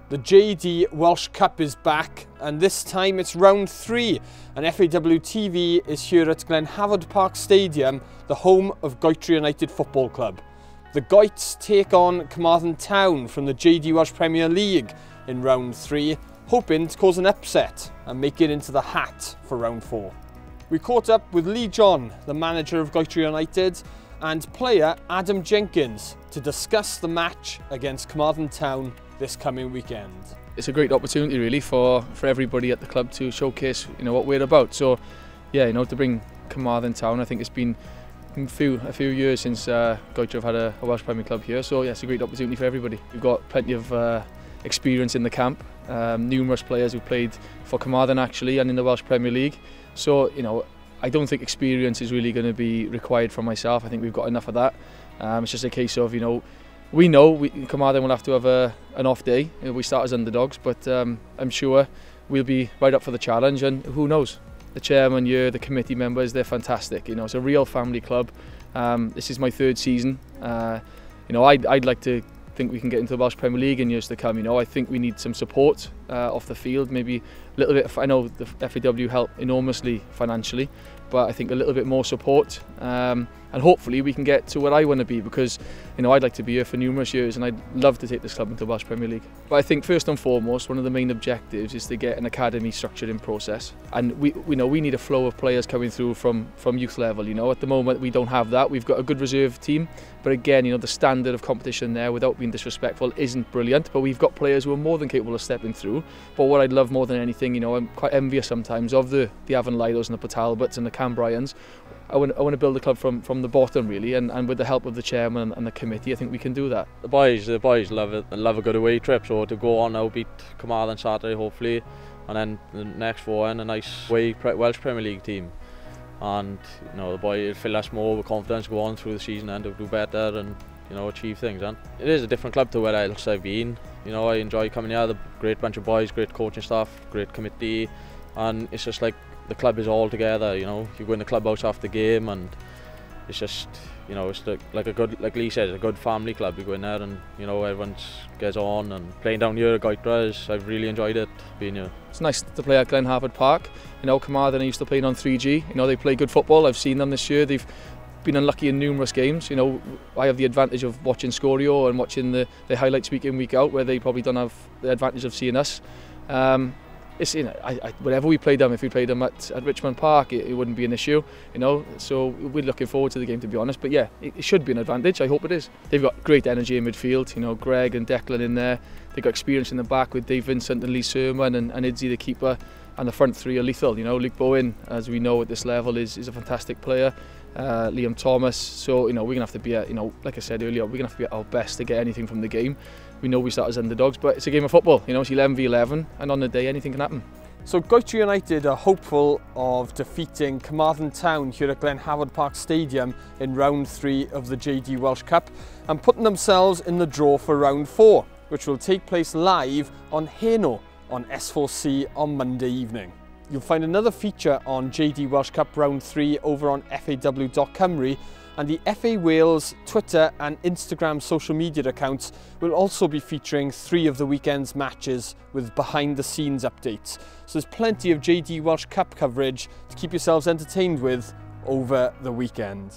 The JD Welsh Cup is back, and this time it's round 3, and FAW TV is here at Glen Hafod Park Stadium, the home of Goetri United Football Club. The Goits take on Carmarthen Town from the JD Welsh Premier League in round 3, hoping to cause an upset and make it into the hat for round 4. We caught up with Lee John, the manager of Goetri United, and player Adam Jenkins to discuss the match against Carmarthen Town this coming weekend. It's a great opportunity really for everybody at the club to showcase what we're about. So yeah, to bring Carmarthen Town, I think it's been a few years since Goetri have had a Welsh Premier Club here, so yeah, it's a great opportunity for everybody. We've got plenty of experience in the camp, numerous players who played for Carmarthen actually and in the Welsh Premier League, so I don't think experience is really going to be required from myself. I think we've got enough of that. It's just a case of we know Carmarthen will have to have an off day. We start as underdogs, but I'm sure we'll be right up for the challenge, and who knows? The chairman here, the committee members, they're fantastic. It's a real family club. This is my 3rd season. I'd like to think we can get into the Welsh Premier League in years to come. I think we need some support off the field, maybe a little bit. I know the FAW help enormously financially, but I think a little bit more support, and hopefully we can get to where I want to be, because I'd like to be here for numerous years and I'd love to take this club into the Welsh Premier League. But I think first and foremost, one of the main objectives is to get an academy structured in process, and we need a flow of players coming through from youth level. At the moment we don't have that. We've got a good reserve team, but again, the standard of competition there, without being disrespectful, isn't brilliant, but we've got players who are more than capable of stepping through. But what I'd love more than anything, I'm quite envious sometimes of the Avon Lidos and the Patalbots and the Cam Bryans. I want to build the club from the bottom really, and with the help of the chairman and the committee, I think we can do that. The boys love it and love a good away trip, so to go on now, beat Carmarthen Saturday hopefully, and then the next 4 and a nice Welsh Premier League team, and the boys will fill us more with confidence to go on through the season and to do better and achieve things. And it is a different club to where else I've been. I enjoy coming here. The great bunch of boys, great coaching staff, great committee, and it's just like the club is all together. You go in the clubhouse after the game, and it's just it's like Lee said, it's a good family club. You go in there and everyone gets on, and playing down here at Goetri, I've really enjoyed it being here. It's nice to play at Glen Hafod Park. Carmarthen are used to playing on 3G. They play good football. I've seen them this year. They've been unlucky in numerous games. I have the advantage of watching Scorio and watching the highlights week in, week out, where they probably don't have the advantage of seeing us. It's whenever we play them, if we played them at Richmond Park, it wouldn't be an issue. So we're looking forward to the game, to be honest. But yeah, it should be an advantage. I hope it is. They've got great energy in midfield. Greg and Declan in there. They've got experience in the back with Dave Vincent and Lee Sermon and Idzi the keeper. And the front 3 are lethal. Luke Bowen, as we know at this level, is a fantastic player. Liam Thomas. So we're gonna have to be like I said earlier, we're gonna have to be at our best to get anything from the game. We know we start as underdogs, but it's a game of football. It's 11 v 11, and on the day anything can happen. So Goetri United are hopeful of defeating Carmarthen Town here at Glen Hafod Park Stadium in round 3 of the JD Welsh Cup, and putting themselves in the draw for round 4, which will take place live on Heno on S4C on Monday evening. You'll find another feature on JD Welsh Cup round 3 over on faw.cymru, and the FA Wales Twitter and Instagram social media accounts will also be featuring 3 of the weekend's matches with behind the scenes updates. So there's plenty of JD Welsh Cup coverage to keep yourselves entertained with over the weekend.